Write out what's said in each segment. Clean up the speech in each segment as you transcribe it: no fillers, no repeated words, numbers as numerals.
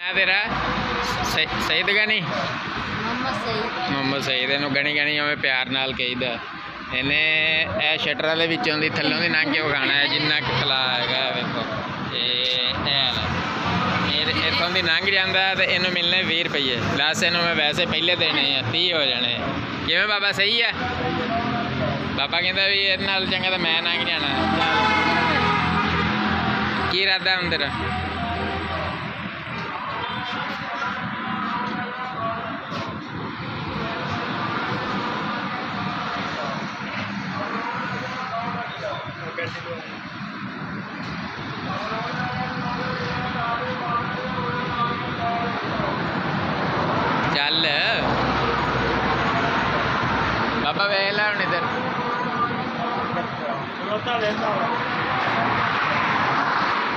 क्या तेरा सईद गनी मोहम्मद सईद इन्हू गनी गनी हमें प्यार नाल कहीदा। इन्हें ए शटर वाले विचों दी थल्लों दी लंघ के विखाना है जिन्ना कि फला है। वेखो इतों दी लंघ जाता तो इनू मिलने 20 रुपये प्लस इनू मैं वैसे पहले देने 30 हो जाने। किवें बाबा सही है? बाबा कहता भी इहदे नाल चंगा तो मैं लंघ जाना। की इरादा हुण तेरा? चल बाबा वेख ला हुण इधर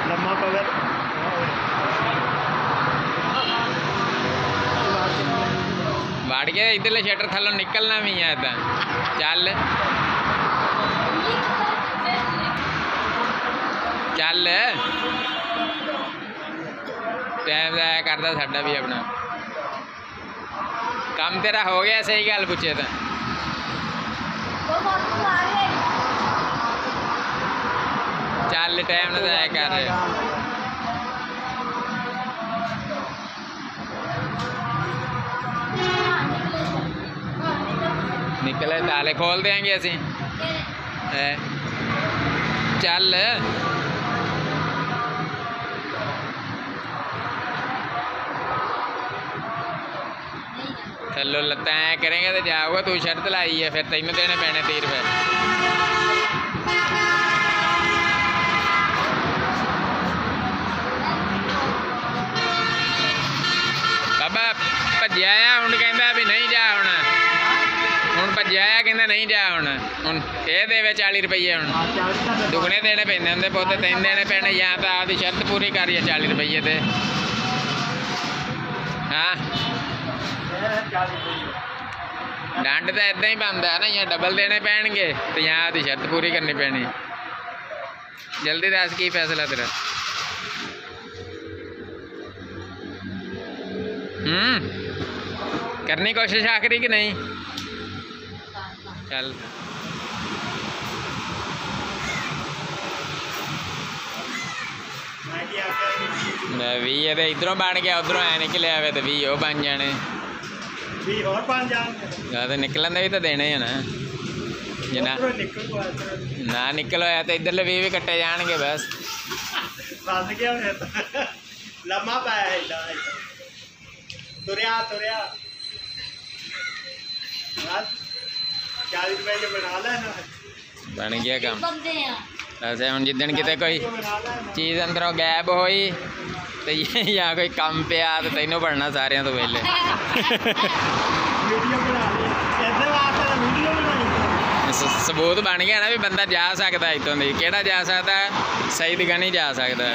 लम्मा पगर वाड़ के इधरले शटर थल्लों निकलना भी है। इदा चल चल टाइम जाया करता साडा भी अपना काम तेरा हो गया। सही गल पूछे तो चल टाइम ना जाया कर। निकले ताले खोल देंगे असी। चल थल्लों लत्ता ऐ करेंगे तो जाओगा। तू शर्त लाई है फिर तेन देने पैने 30 रुपए। बाबा भज्या हूँ कहता भी नहीं जा हूँ भज्या कहता नहीं जा हूँ ये देवे 40 रुपये। हूँ दुगने देने पैंदे होंगे पुत 3 देने पैने या तो आपकी शर्त पूरी करिए 40 रुपये ते। हाँ डंड तो इदा ही बनता है ना या डबल देने पैणगे तो यहाँ आपकी शर्त पूरी करनी पैनी। जल्दी दस की फैसला तेरा? करनी कोशिश आखिरी कि नहीं? चल भी इधरों बन गया उधरों ऐ निकले आवे तो 20 वो बन जाने। तो निकलन भी तो देने है ना जना ना निकल होया तो इधरले 20 भी कट्टे जाएंगे बस। लम्मा पाया तुरया तुरया 40 रुपये बना लेना बन गया काम। वैसे हम जिदन किते कोई चीज़ अंदरों गैब होई तो या कोई कम पिया तो तेनों बनना सारे तो वेले। सबूत बन गया ना भी बंदा जा सकता है इतों दी। केड़ा जा सकता है? सईद गनी जा सकता है।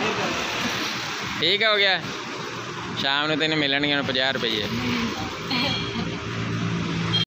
ठीक हो गया। शाम को तेन मिलणगे 50 रुपये।